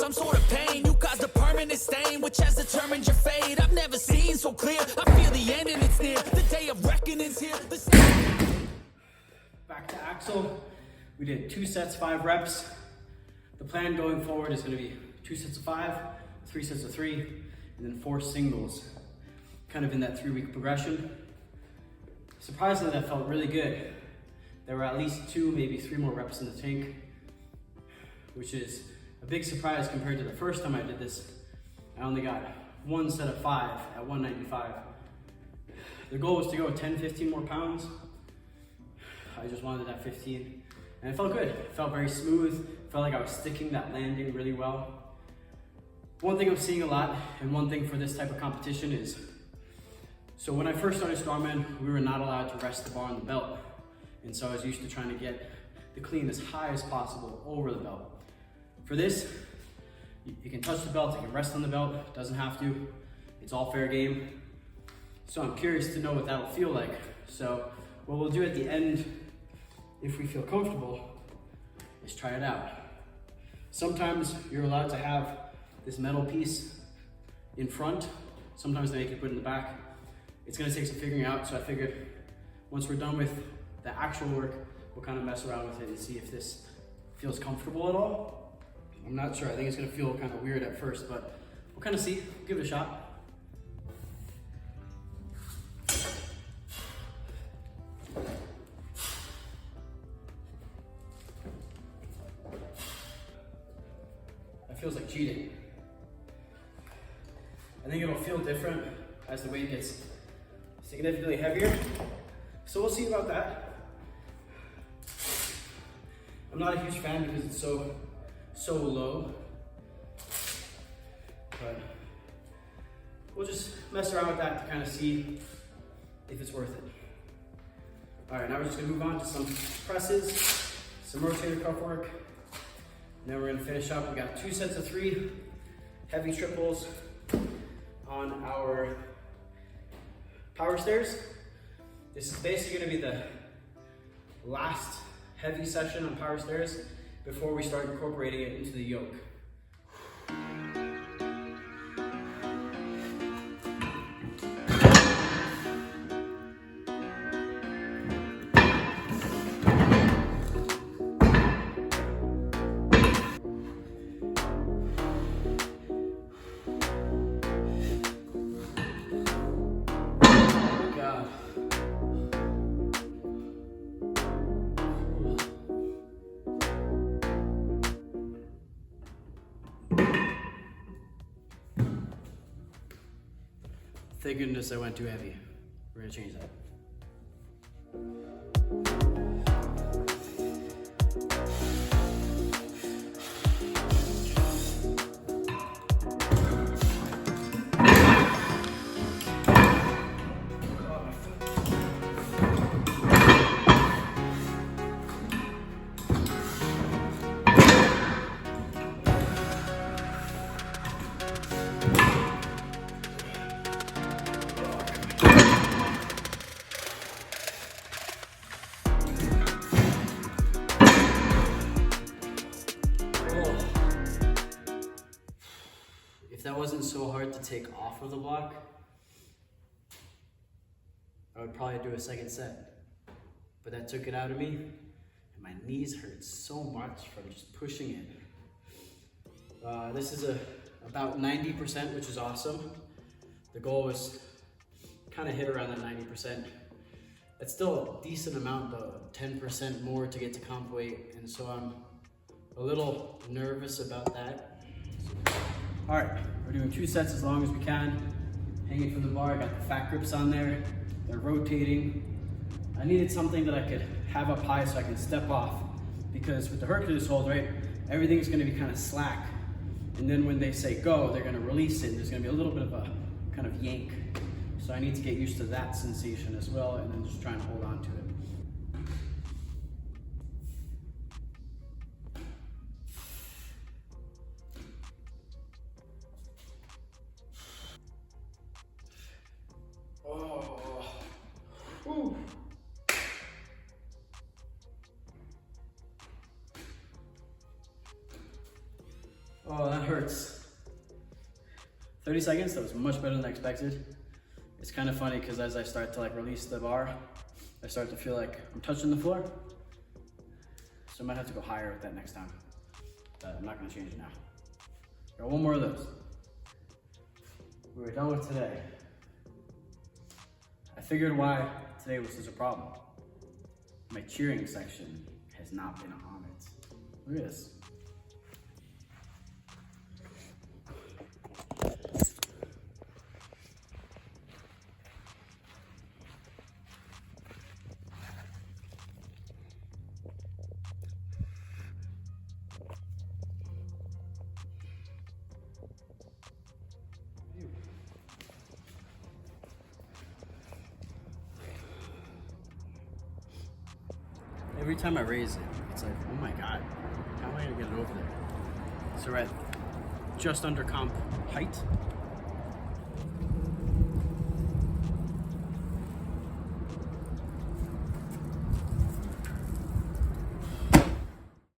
some sort of pain. You caused a permanent stain, which has determined your fate. I've never seen so clear. I feel the end and it's near. The day of reckoning's here. Back to axle. We did 2 sets, 5 reps. The plan going forward is going to be 2 sets of 5, 3 sets of 3, and then 4 singles. Kind of in that 3-week progression. Surprisingly, that felt really good. There were at least 2, maybe 3 more reps in the tank, which is a big surprise compared to the first time I did this. I only got 1 set of 5 at 195. The goal was to go 10, 15 more pounds. I just wanted that 15. And it felt good. It felt very smooth. It felt like I was sticking that landing really well. One thing I'm seeing a lot, and one thing for this type of competition is, so when I first started strongman, we were not allowed to rest the bar on the belt. And so I was used to trying to get the clean as high as possible over the belt. For this, you can touch the belt, you can rest on the belt, it doesn't have to. It's all fair game. So I'm curious to know what that'll feel like. So what we'll do at the end, if we feel comfortable, is try it out. Sometimes you're allowed to have this metal piece in front. Sometimes they make you put it in the back. It's gonna take some figuring out, so I figured once we're done with the actual work, we'll kind of mess around with it and see if this feels comfortable at all. I'm not sure, I think it's gonna feel kind of weird at first, but we'll kind of see, give it a shot. That feels like cheating. I think it'll feel different as the weight gets significantly heavier. So we'll see about that. I'm not a huge fan because it's so low. But we'll just mess around with that to kind of see if it's worth it. All right, now we're just gonna move on to some presses, some rotator cuff work. And then we're gonna finish up. We got 2 sets of 3 heavy triples on our power stairs. This is basically gonna be the last heavy session on power stairs before we start incorporating it into the yoke. Thank goodness I went too heavy. We're gonna change that. If that wasn't so hard to take off of the block, I would probably do a second set. But that took it out of me, and my knees hurt so much from just pushing it. This is about 90%, which is awesome. The goal was kind of hit around that 90%. That's still a decent amount though, 10% more to get to comp weight, and so I'm a little nervous about that. All right, we're doing 2 sets as long as we can. Hanging from the bar, I got the fat grips on there. They're rotating. I needed something that I could have up high so I can step off, because with the Hercules hold, right, everything's gonna be kind of slack. And then when they say go, they're gonna release it. There's gonna be a little bit of a kind of yank. So I need to get used to that sensation as well, and then just trying to hold on to it. Ooh. Oh, that hurts. 30 seconds, that was much better than I expected. It's kind of funny because as I start to like release the bar, I start to feel like I'm touching the floor. So I might have to go higher with that next time. But I'm not gonna change it now. Got one more of those. We're done with today. I figured why today was such a problem. My cheering section has not been on it. Look at this. Every time I raise it, it's like, oh my God, how am I gonna get it over there? So we're at just under comp height.